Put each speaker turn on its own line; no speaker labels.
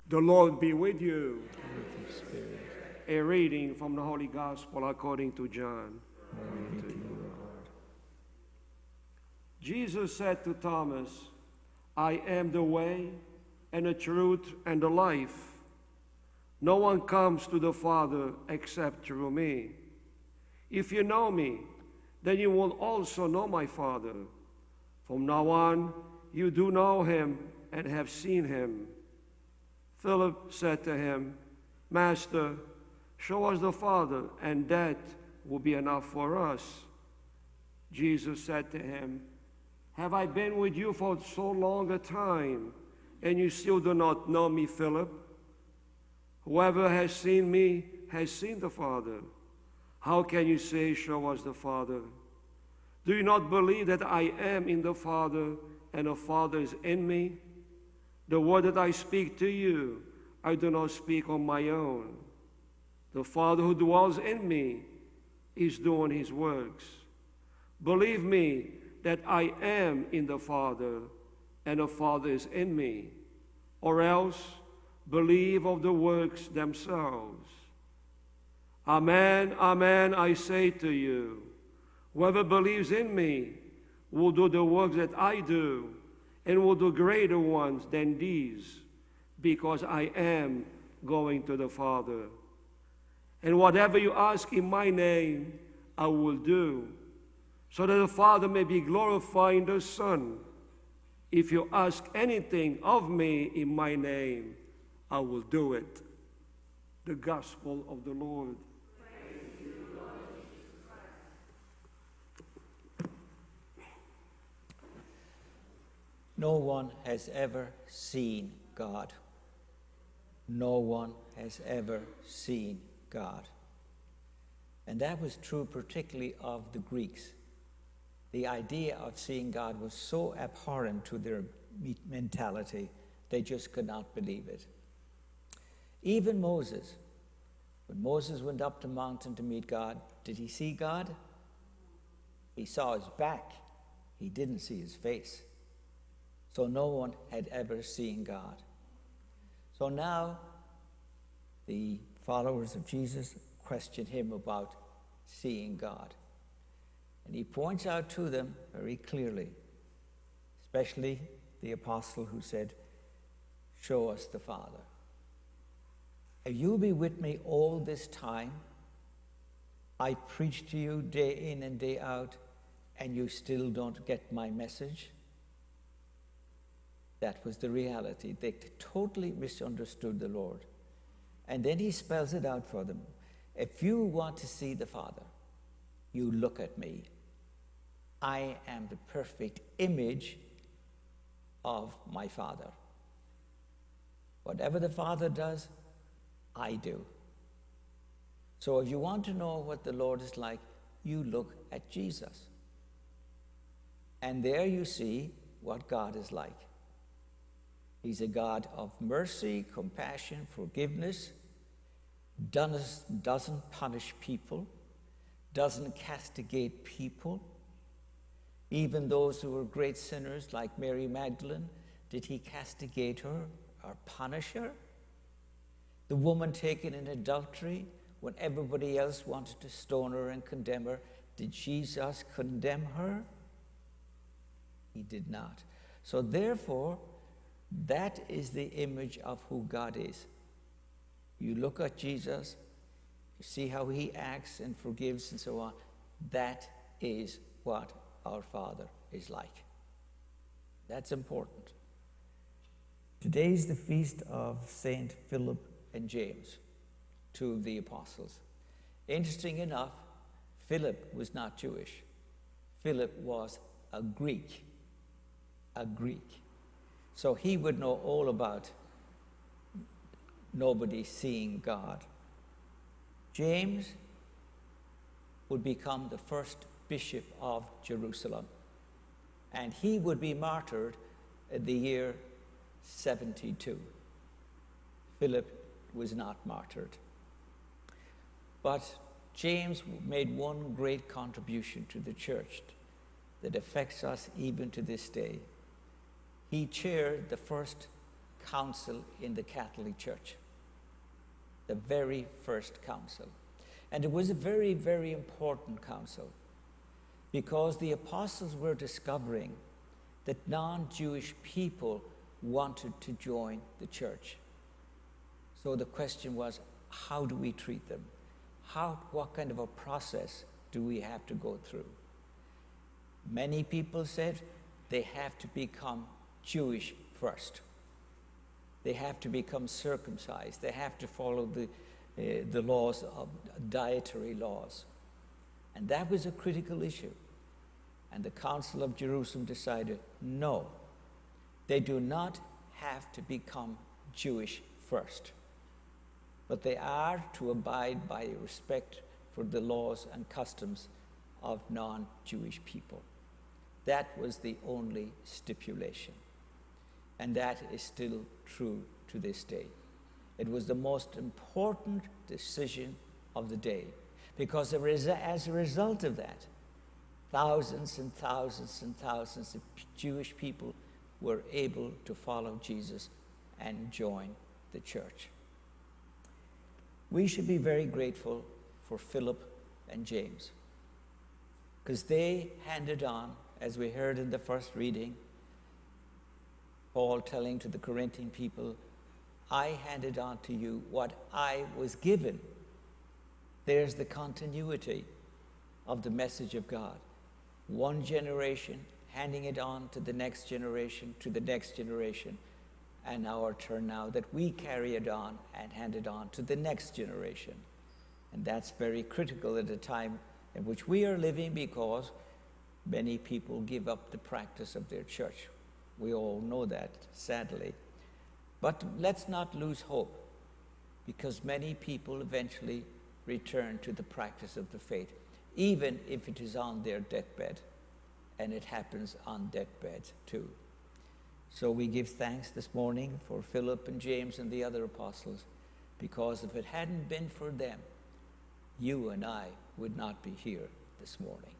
The Lord be with you.
And with your spirit.
A reading from the Holy Gospel according to John.
Glory to you, Lord.
Jesus said to Thomas, I am the way and the truth and the life. No one comes to the Father except through me. If you know me, then you will also know my Father. From now on, you do know him and have seen him. Philip said to him, Master, show us the Father, and that will be enough for us. Jesus said to him, Have I been with you for so long a time, and you still do not know me, Philip? Whoever has seen me has seen the Father. How can you say, Show us the Father? Do you not believe that I am in the Father, and the Father is in me? The word that I speak to you, I do not speak on my own. The Father who dwells in me is doing his works. Believe me that I am in the Father, and the Father is in me, or else believe of the works themselves. Amen, amen, I say to you, whoever believes in me will do the works that I do, and will do greater ones than these, because I am going to the Father. And whatever you ask in my name, I will do, so that the Father may be glorified in the Son. If you ask anything of me in my name, I will do it. The Gospel of the Lord.
Praise you, Lord Jesus Christ.
No one has ever seen God. No one has ever seen God. And that was true particularly of the Greeks. The idea of seeing God was so abhorrent to their mentality, they just could not believe it. Even Moses, when Moses went up the mountain to meet God, did he see God? He saw his back. He didn't see his face. So no one had ever seen God. So now the followers of Jesus question him about seeing God. And he points out to them very clearly, especially the apostle who said, Show us the Father. Have you been with me all this time? I preach to you day in and day out, and you still don't get my message? That was the reality. They totally misunderstood the Lord. And then he spells it out for them. If you want to see the Father, you look at me. I am the perfect image of my Father. Whatever the Father does, I do. So if you want to know what the Lord is like, you look at Jesus. And there you see what God is like. He's a God of mercy, compassion, forgiveness, doesn't punish people, doesn't castigate people. Even those who were great sinners like Mary Magdalene, did he castigate her or punish her? The woman taken in adultery, when everybody else wanted to stone her and condemn her, did Jesus condemn her? He did not. So therefore, that is the image of who God is. You look at Jesus, you see how he acts and forgives and so on. That is what our Father is like. That's important. Today is the feast of Saint Philip and James, two of the apostles. Interesting enough, Philip was not Jewish. Philip was a Greek. A Greek. So he would know all about nobody seeing God. James would become the first bishop of Jerusalem, and he would be martyred in the year 72. Philip was not martyred. But James made one great contribution to the church that affects us even to this day. He chaired the first council in the Catholic Church. The very first council. And it was a very, very important council because the apostles were discovering that non-Jewish people wanted to join the church. So the question was, how do we treat them? What kind of a process do we have to go through? Many people said they have to become Jewish first. They have to become circumcised. They have to follow the laws of dietary laws. And that was a critical issue. And the Council of Jerusalem decided, no, they do not have to become Jewish first, but they are to abide by respect for the laws and customs of non-Jewish people. That was the only stipulation. And that is still true to this day. It was the most important decision of the day, because as a result of that, thousands and thousands and thousands of Jewish people were able to follow Jesus and join the church. We should be very grateful for Philip and James, because they handed on, as we heard in the first reading, Paul telling to the Corinthian people, I handed on to you what I was given. There's the continuity of the message of God. One generation handing it on to the next generation, and our turn now that we carry it on and hand it on to the next generation. And that's very critical at a time in which we are living, because many people give up the practice of their church. We all know that, sadly. But let's not lose hope, because many people eventually return to the practice of the faith, even if it is on their deathbed. And it happens on deathbeds too. So we give thanks this morning for Philip and James and the other apostles, because if it hadn't been for them, you and I would not be here this morning.